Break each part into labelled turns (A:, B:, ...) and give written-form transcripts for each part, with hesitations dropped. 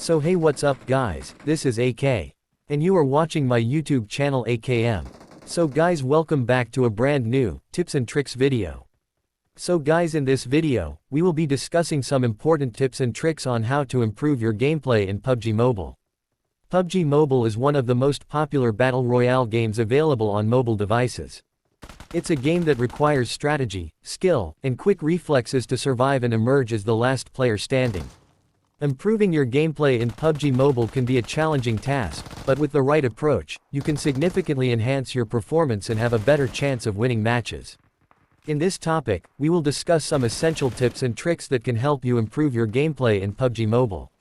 A: So hey, what's up guys, this is AK. And you are watching my YouTube channel AKM. So guys, welcome back to a brand new tips and tricks video. So guys, in this video, we will be discussing some important tips and tricks on how to improve your gameplay in PUBG Mobile. PUBG Mobile is one of the most popular battle royale games available on mobile devices. It's a game that requires strategy, skill, and quick reflexes to survive and emerge as the last player standing. Improving your gameplay in PUBG Mobile can be a challenging task, but with the right approach, you can significantly enhance your performance and have a better chance of winning matches. In this topic, we will discuss some essential tips and tricks that can help you improve your gameplay in PUBG Mobile.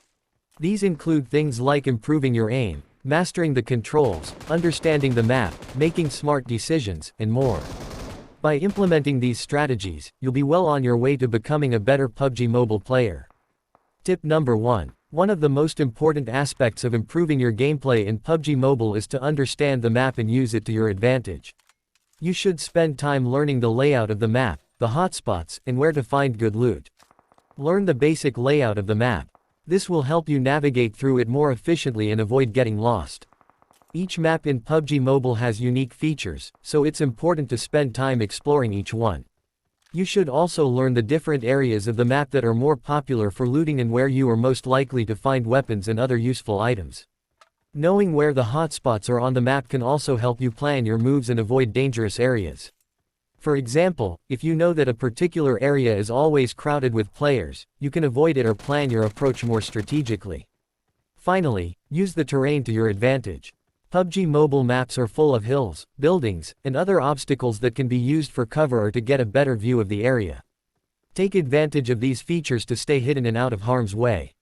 A: These include things like improving your aim, mastering the controls, understanding the map, making smart decisions, and more. By implementing these strategies, you'll be well on your way to becoming a better PUBG Mobile player. Tip number 1. One of the most important aspects of improving your gameplay in PUBG Mobile is to understand the map and use it to your advantage. You should spend time learning the layout of the map, the hotspots, and where to find good loot. Learn the basic layout of the map. This will help you navigate through it more efficiently and avoid getting lost. Each map in PUBG Mobile has unique features, so it's important to spend time exploring each one. You should also learn the different areas of the map that are more popular for looting and where you are most likely to find weapons and other useful items. Knowing where the hotspots are on the map can also help you plan your moves and avoid dangerous areas. For example, if you know that a particular area is always crowded with players, you can avoid it or plan your approach more strategically. Finally, use the terrain to your advantage. PUBG Mobile maps are full of hills, buildings, and other obstacles that can be used for cover or to get a better view of the area. Take advantage of these features to stay hidden and out of harm's way.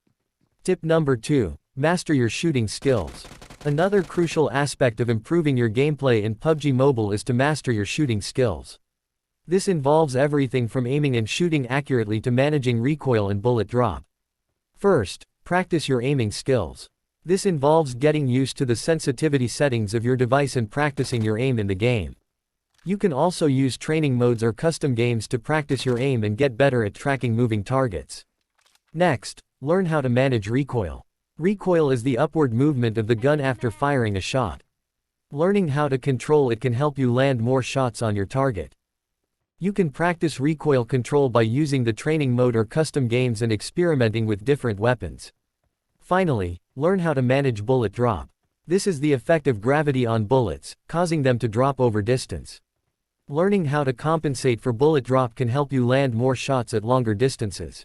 A: Tip number 2. Master your shooting skills. Another crucial aspect of improving your gameplay in PUBG Mobile is to master your shooting skills. This involves everything from aiming and shooting accurately to managing recoil and bullet drop. First, practice your aiming skills. This involves getting used to the sensitivity settings of your device and practicing your aim in the game. You can also use training modes or custom games to practice your aim and get better at tracking moving targets. Next, learn how to manage recoil. Recoil is the upward movement of the gun after firing a shot. Learning how to control it can help you land more shots on your target. You can practice recoil control by using the training mode or custom games and experimenting with different weapons. Finally, learn how to manage bullet drop. This is the effect of gravity on bullets, causing them to drop over distance. Learning how to compensate for bullet drop can help you land more shots at longer distances.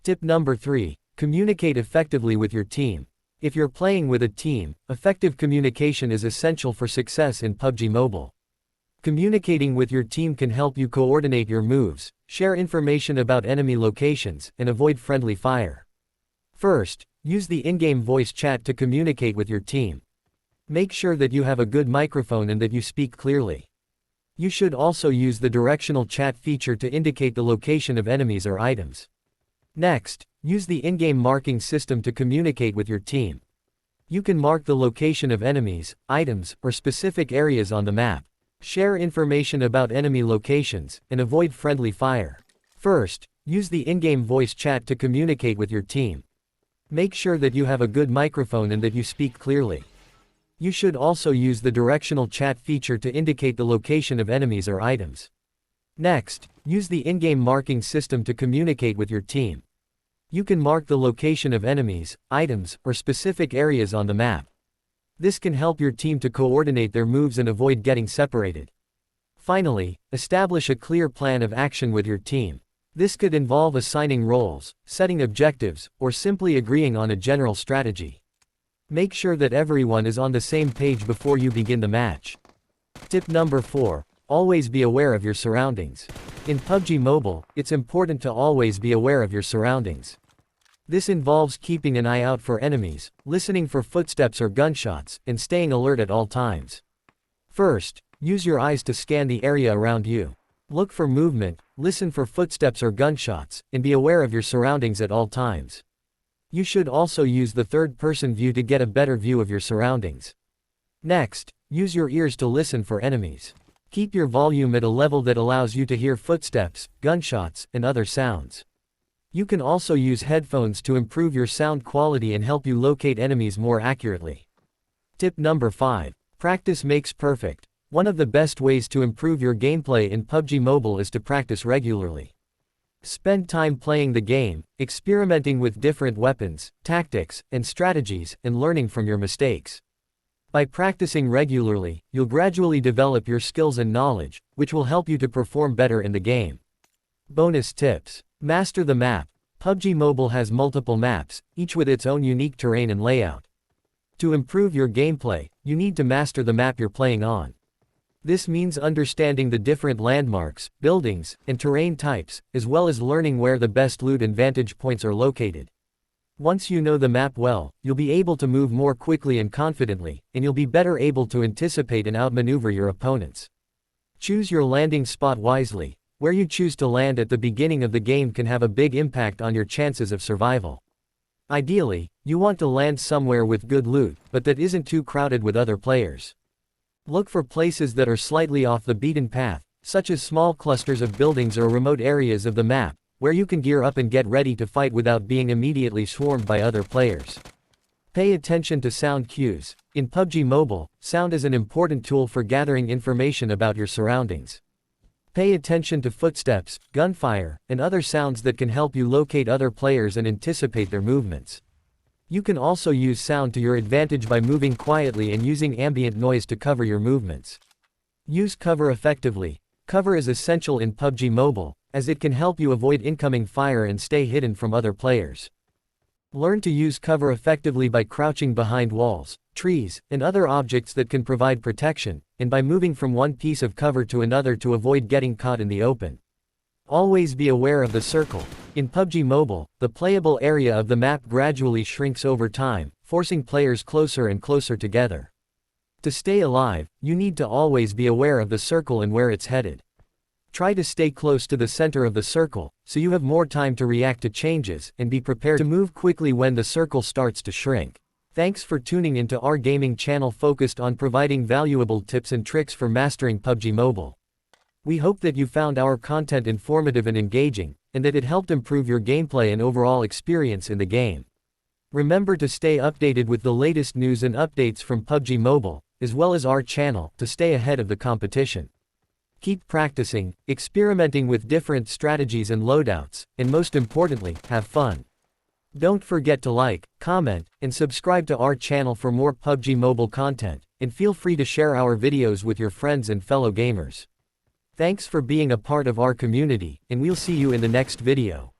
A: Tip number 3. Communicate effectively with your team. If you're playing with a team, effective communication is essential for success in PUBG Mobile. Communicating with your team can help you coordinate your moves, share information about enemy locations, and avoid friendly fire. First, use the in-game voice chat to communicate with your team. Make sure that you have a good microphone and that you speak clearly. You should also use the directional chat feature to indicate the location of enemies or items. Next, use the in-game marking system to communicate with your team. You can mark the location of enemies, items, or specific areas on the map. Share information about enemy locations, and avoid friendly fire. First, use the in-game voice chat to communicate with your team. Make sure that you have a good microphone and that you speak clearly. You should also use the directional chat feature to indicate the location of enemies or items. Next, use the in-game marking system to communicate with your team. You can mark the location of enemies, items, or specific areas on the map. This can help your team to coordinate their moves and avoid getting separated. Finally, establish a clear plan of action with your team. This could involve assigning roles, setting objectives, or simply agreeing on a general strategy. Make sure that everyone is on the same page before you begin the match. Tip number 4. Always be aware of your surroundings. In PUBG Mobile, it's important to always be aware of your surroundings. This involves keeping an eye out for enemies, listening for footsteps or gunshots, and staying alert at all times. First, use your eyes to scan the area around you. Look for movement, listen for footsteps or gunshots, and be aware of your surroundings at all times. You should also use the third-person view to get a better view of your surroundings. Next, use your ears to listen for enemies. Keep your volume at a level that allows you to hear footsteps, gunshots, and other sounds. You can also use headphones to improve your sound quality and help you locate enemies more accurately. Tip number 5. Practice makes perfect. One of the best ways to improve your gameplay in PUBG Mobile is to practice regularly. Spend time playing the game, experimenting with different weapons, tactics, and strategies, and learning from your mistakes. By practicing regularly, you'll gradually develop your skills and knowledge, which will help you to perform better in the game. Bonus tips. Master the map. PUBG Mobile has multiple maps, each with its own unique terrain and layout. To improve your gameplay, you need to master the map you're playing on. This means understanding the different landmarks, buildings, and terrain types, as well as learning where the best loot and vantage points are located. Once you know the map well, you'll be able to move more quickly and confidently, and you'll be better able to anticipate and outmaneuver your opponents. Choose your landing spot wisely. Where you choose to land at the beginning of the game can have a big impact on your chances of survival. Ideally, you want to land somewhere with good loot, but that isn't too crowded with other players. Look for places that are slightly off the beaten path, such as small clusters of buildings or remote areas of the map, where you can gear up and get ready to fight without being immediately swarmed by other players. Pay attention to sound cues. In PUBG Mobile, sound is an important tool for gathering information about your surroundings. Pay attention to footsteps, gunfire, and other sounds that can help you locate other players and anticipate their movements. You can also use sound to your advantage by moving quietly and using ambient noise to cover your movements. Use cover effectively. Cover is essential in PUBG Mobile, as it can help you avoid incoming fire and stay hidden from other players. Learn to use cover effectively by crouching behind walls, trees, and other objects that can provide protection, and by moving from one piece of cover to another to avoid getting caught in the open. Always be aware of the circle. In PUBG Mobile, the playable area of the map gradually shrinks over time, forcing players closer and closer together. To stay alive, you need to always be aware of the circle and where it's headed. Try to stay close to the center of the circle, so you have more time to react to changes and be prepared to move quickly when the circle starts to shrink. Thanks for tuning into our gaming channel focused on providing valuable tips and tricks for mastering PUBG Mobile. We hope that you found our content informative and engaging, and that it helped improve your gameplay and overall experience in the game. Remember to stay updated with the latest news and updates from PUBG Mobile, as well as our channel, to stay ahead of the competition. Keep practicing, experimenting with different strategies and loadouts, and most importantly, have fun. Don't forget to like, comment, and subscribe to our channel for more PUBG Mobile content, and feel free to share our videos with your friends and fellow gamers. Thanks for being a part of our community, and we'll see you in the next video.